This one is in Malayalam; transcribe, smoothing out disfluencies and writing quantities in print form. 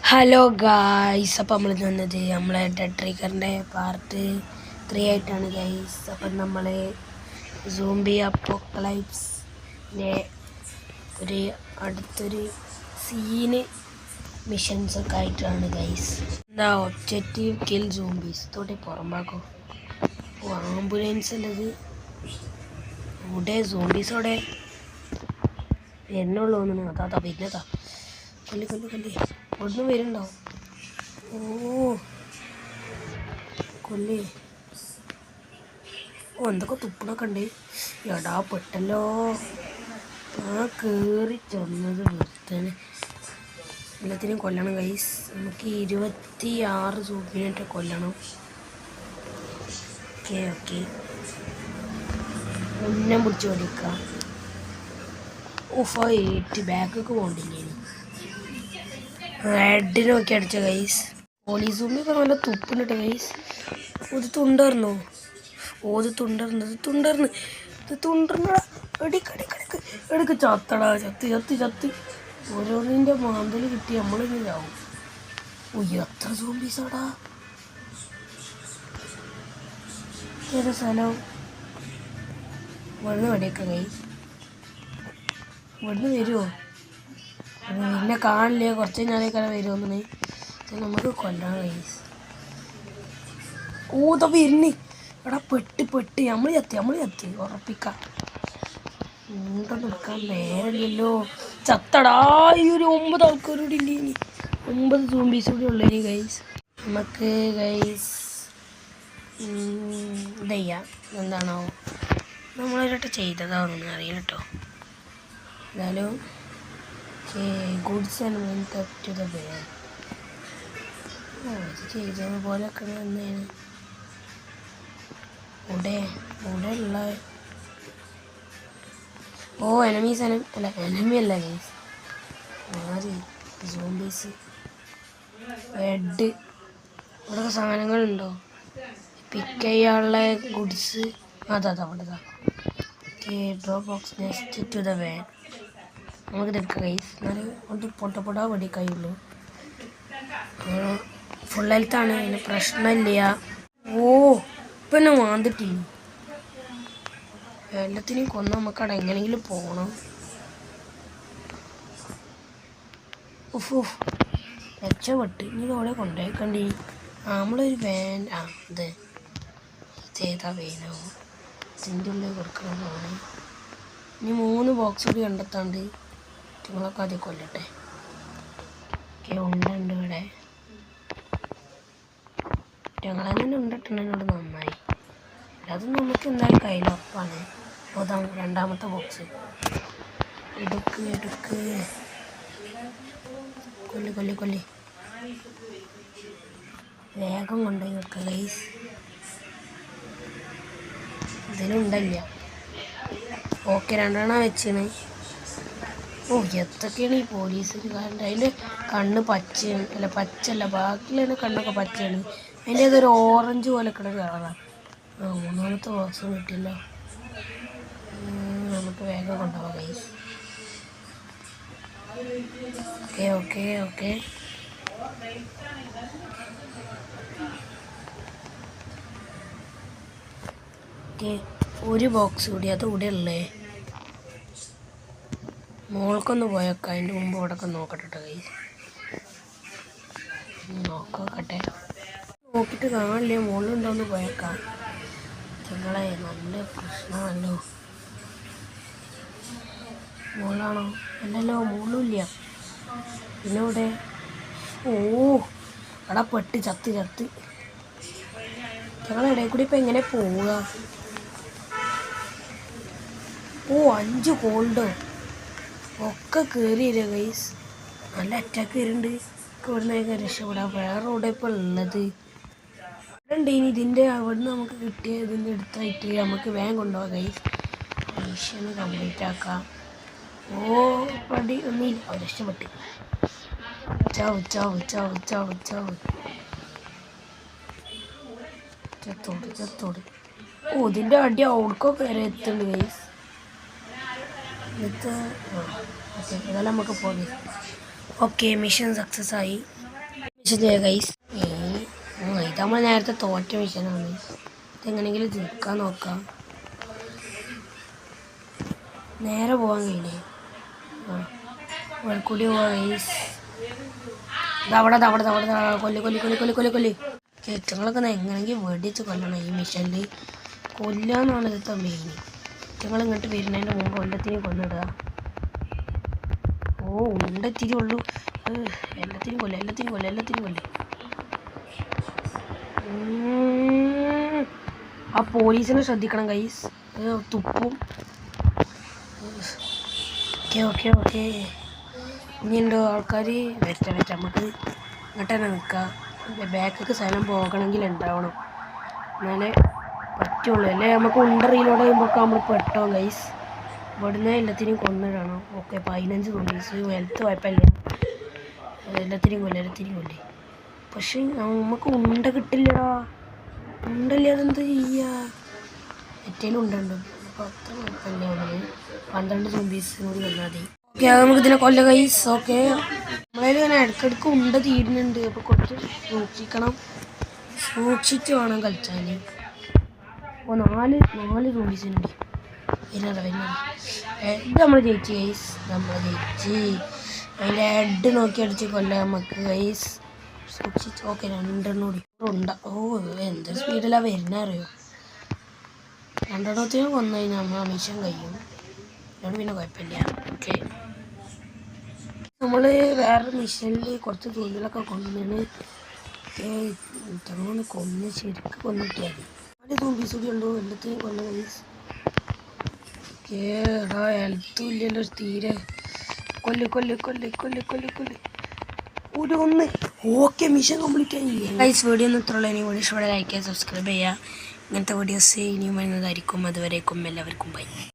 ഹലോ ഗായ്സ്, അപ്പം നമ്മൾ വന്നത് നമ്മളെ ഡെഡ് ട്രിഗറിൻ്റെ പാർട്ട് 3 ആയിട്ടാണ് ഗൈസ്. അപ്പം നമ്മൾ സോംബി അപ്പോക്കലൈപ്സിൻ്റെ അടുത്തൊരു സീന് മിഷൻസൊക്കെ ആയിട്ടാണ് ഗൈസ്. എന്താ ഒബ്ജക്റ്റീവ് കിൽ സോംബീസ് തോട്ടെ പുറമ്പാക്കോ. ആംബുലൻസ് ഉള്ളത് ഇവിടെ സോംബീസോടെ എന്നുള്ളൂ തോന്നുന്നു. അതാ പിന്നെതാ കൊല്ലി ഒന്നും വരുന്നുണ്ടോ? ഓ കൊല്ലി എന്തൊക്കെ തുപ്പണൊക്കെ ഉണ്ട്. എടാ പെട്ടല്ലോ, ആ കയറി ചെന്നത് വെറുതെ. എല്ലാത്തിനും കൊല്ലണം ഗൈസ്. നമുക്ക് 26 സൂപ്പിനായിട്ട് കൊല്ലണം. ഓക്കെ ഉന്നം പിടിച്ച് പഠിക്കാം. ഓഫായിട്ട് ബാക്കൊക്കെ പോകണ്ടില്ലേ. റെഡിന് നോക്കി അടിച്ച ഗൈസ്. പോലീസ് റൂമിലൊക്കെ നല്ല തുപ്പിനിട്ട് ഗൈസ്. ഇത് തുണ്ടർന്നോ? ഇത് തുണ്ടർന്ന് എടുക്ക് ചത്തടാ. ചത്ത് ഓരോന്നിൻ്റെ മാന്തൽ കിട്ടി നമ്മളിങ്ങനെ ആവും. എത്ര സോംബീസാടാ. ഏതാ സ്ഥലം? ഇവിടുന്ന് വെടിയേക്കാം ഗൈസ്. ഇവിടുന്ന് വരുമോ? പിന്നെ കാണില്ലേ, കുറച്ച് ഞാനേക്കാളും വരുമെന്ന്. നമുക്ക് കൊല്ലണം ഗൈസ്. ഇതൊക്കെ ഇരുന്ന് എടാ പെട്ട് നമ്മൾ ചത്തി ഉറപ്പിക്കാം. ഉണ്ടൊന്നും എടുക്കാൻ നേരമില്ലല്ലോ. ചത്തടാ. ഈ ഒരു 9 ആൾക്കാരോട് ഇല്ലേ, ഇനി 9 സോംബീസ് കൂടി ഉള്ളേനി ഗൈസ്. നമുക്ക് ഗൈസ് ഇത് ചെയ്യാം. എന്താണോ നമ്മളൊരിട്ട് ചെയ്തതാണെന്ന് അറിയില്ല കേട്ടോ. എന്നാലും goods and main to the bear. ഇത് ചെയ്തത് പോലെയൊക്കെ വന്നേന്. ഇവിടെ ഉള്ള എനമീസ് അല്ല, എനമി അല്ല ഗൈസ്, സോംബീസ്. ബെഡ് ഇവിടെ സാധനങ്ങളുണ്ടോ? പിക്ക് ചെയ്യാനുള്ള ഗുഡ്സ് അതാ അവിടെ. Drop box next to the van. നമുക്ക് എടുക്കാം ഗൈസ്. എന്നാലും അത് പൊട്ടപ്പൊടാ വെടിക്കായുള്ളൂ. ഫുൾ ഹെൽത്താണ്, അതിന് പ്രശ്നമില്ല. ഇപ്പം എന്നെ വാന്നിട്ടില്ല. എല്ലാത്തിനെയും കൊന്ന് നമുക്ക് അവിടെ എങ്ങനെയെങ്കിലും പോകണം. രക്ഷപ്പെട്ട് ഇനി ഇതോടെ കൊണ്ടുപോയിക്കണ്ടി. നമ്മളൊരു വാൻ. ഇതേതാ വേനാവും. ഇതിൻ്റെ ഉള്ളിൽ കൊടുക്കണമെന്നാണ്. ഇനി 3 ബോക്സ് കൂടി കണ്ടെത്താണ്ട് നിങ്ങളൊക്കെ ആദ്യം കൊല്ലട്ടെ. ഉണ്ട് ഇവിടെ. ഞങ്ങളെ തന്നെ ഉണ്ടിട്ടുണ്ടതിനോട് നന്നായി. അത് നമുക്ക് എന്തായാലും കയ്യിലുറപ്പാണ്. രണ്ടാമത്തെ ബോക്സ് എടുക്ക്. കൊല്ലി വേഗം കൊണ്ടുപോയി വെക്കുക ഗൈസ്. ഇതിലുണ്ടല്ല. ഓക്കെ, 2 വെച്ചാണ്. എത്തൊക്കെയാണ് ഈ പോലീസുകാരൻ്റെ. അതിൻ്റെ കണ്ണ് പച്ചയല്ല, ബാക്കിയുള്ള കണ്ണൊക്കെ പച്ചയാണ്. അതിൻ്റെ അതൊരു ഓറഞ്ച് പോലെ കിടന്ന് കളറാണ്. 3ാമത്തെ ബോക്സും കിട്ടില്ല. നമുക്ക് വേഗം കൊണ്ടുപോകാം ഗൈസ്. ഓക്കെ ഒരു ബോക്സ് കൂടി, അത് കൂടെ ഉള്ളേ. മോൾക്കൊന്ന് പോയേക്കാം. അതിൻ്റെ മുമ്പ് ഇവിടെയൊക്കെ നോക്കട്ടെ ഗൈസ്. നോക്കട്ടെ, നോക്കിയിട്ട് കാണില്ലേ മോളുണ്ടോന്ന് പോയേക്കാം. നിങ്ങളെ നല്ല പ്രശ്നമല്ലോ. മോളാണോ? അല്ലല്ലോ, മോളുമില്ല. പിന്നെ ഇവിടെ എടാ പെട്ട് ചത്ത്. ഞങ്ങളിടയിൽ കൂടി ഇപ്പം എങ്ങനെ പോവുക? 5 ഗോൾഡോ ഒക്കെ കയറിയില്ല ഗൈസ്. നല്ല അറ്റാക്ക് വരുന്നുണ്ട്. ഇവിടുന്ന് രക്ഷപ്പെടാം. വേറെ ഇവിടെ ഇപ്പോൾ ഉള്ളത് ഉണ്ട്. ഇനി അവിടുന്ന് നമുക്ക് കിട്ടിയ ഇതിൻ്റെ അടുത്തായിട്ട് നമുക്ക് വേഗം കൊണ്ടുപോകാം ഗൈസ്. മിഷൻ കംപ്ലീറ്റ് ആക്കാം. പടി ഒന്നുമില്ല. രക്ഷപ്പെട്ട്. ചാവ് ചത്തോട്. ഇതിൻ്റെ അടി അവിടേക്കൊക്കെ വരെ എത്തുന്നുണ്ട് ഗൈസ്. ഇതെല്ലാം നമുക്ക് പോകാം. ഓക്കെ, മിഷൻ സക്സസ് ആയി. ചെയ്യാം ഗൈസ്. ഇത് നമ്മൾ നേരത്തെ തോറ്റ മിഷനാണ്. ഇതെങ്ങനെയെങ്കിലും ജയിക്കാൻ നോക്കാം. നേരെ പോകാൻ കഴിയില്ലേ? വഴക്കൂടി പോവാ ഗൈസ്. ഇതവിടെ കൊല്ലി ചെറ്റങ്ങളൊക്കെ എങ്ങനെയെങ്കിൽ വെടിച്ച് കൊല്ലണം. ഈ മിഷനിൽ കൊല്ലാന്നാണ് ഇവിടുത്തെ മെയിൻ. ചെറ്റങ്ങൾ ഇങ്ങോട്ട് വരുന്നതിൻ്റെ മുമ്പ് കൊല്ലത്തിനും കൊന്നിടുക. ഓ ഉണ്ടെത്തിരി ഉള്ളൂ. എല്ലാത്തിനും കൊല്ല. ആ പോലീസിനെ ശ്രദ്ധിക്കണം ഗൈസ്. തുപ്പും. ഓക്കെ ഇനിയുണ്ടോ ആൾക്കാർ? വരട്ടെ നമുക്ക് ഇങ്ങോട്ട് തന്നെ നിൽക്കാം. ബാക്കൊക്കെ സ്ഥലം പോകണമെങ്കിൽ ഉണ്ടാവണം, എന്നാലേ പറ്റുള്ളൂ. അല്ലേ നമുക്ക് റീലോഡ് ചെയ്യുമ്പോൾ നമ്മൾ പെട്ടോ ഗൈസ്. ഇവിടുന്ന് എല്ലാത്തിനും കൊന്നിടണം. Okay 15 zombies. ഹെൽത്ത് കുഴപ്പമില്ല. എല്ലാത്തിനും കൊല്ലേ. പക്ഷെ നമുക്ക് കിട്ടില്ലടാ. ഉണ്ടല്ലേ, അതെന്ത് ചെയ്യുക? ഏറ്റവും ഉണ്ടുണ്ട്. അപ്പോൾ അത്ര കുഴപ്പമില്ല. 12 സോംബീസ് കൂടി വന്നാൽ മതി. ഓക്കെ നമുക്ക് ഇതിനെ കൊല്ല ഗൈസ്. ഓക്കെ നമ്മളതിൽ ഇങ്ങനെ ഇടയ്ക്കിടയ്ക്ക് തീരുന്നുണ്ട്. അപ്പോൾ കുറച്ച് സൂക്ഷിച്ച് വേണം കളിച്ചാൽ. അപ്പോൾ 4 സോംബീസിനുണ്ട്. വരുന്നത് ഹെഡ് നമ്മൾ ജയിച്ചു ഗൈസ്. അതിൻ്റെ ഹെഡ് നോക്കി അടിച്ച് കൊല്ലാം നമുക്ക് ഗൈസ്. സൂക്ഷിച്ച്. ഓക്കെ 2 കൂടി ഉണ്ട്. ഓ എന്തൊരു സ്പീഡിലാണ് വരുന്നത് അറിയോ? 2 കൊന്നു കഴിഞ്ഞാൽ നമ്മൾ മിഷൻ കഴിയും. അതുകൊണ്ട് പിന്നെ കുഴപ്പമില്ല. ഓക്കെ നമ്മൾ വേറെ മിഷനിൽ കുറച്ച് സോംബികളൊക്കെ കൊന്നിന്. ഇത്രയൊന്ന് ശരിക്കും കൊന്നിട്ടാണ്. 4 സോംബീസ് കൂടി ഉള്ളൂ. എല്ലാത്തിനും കൊല്ല ഗൈസ്. എടാ ഹെൽത്തും ഇല്ലല്ലോ തീരെ. കൊല്ല് ഒന്ന്. ഓക്കെ മിഷൻ കംപ്ലീറ്റ് ആയി ഗൈസ്. വീഡിയോ ഒന്നും ഇത്രയുള്ളൂ. ഇനി വീഡിയോ ഇഷ്ടപ്പെടാൻ ലൈക്ക് ചെയ്യുക, സബ്സ്ക്രൈബ് ചെയ്യുക. ഇങ്ങനത്തെ വീഡിയോസ് ഇനിയും വരുന്നതായിരിക്കും. അതുവരേക്കും എല്ലാവർക്കും ബൈ.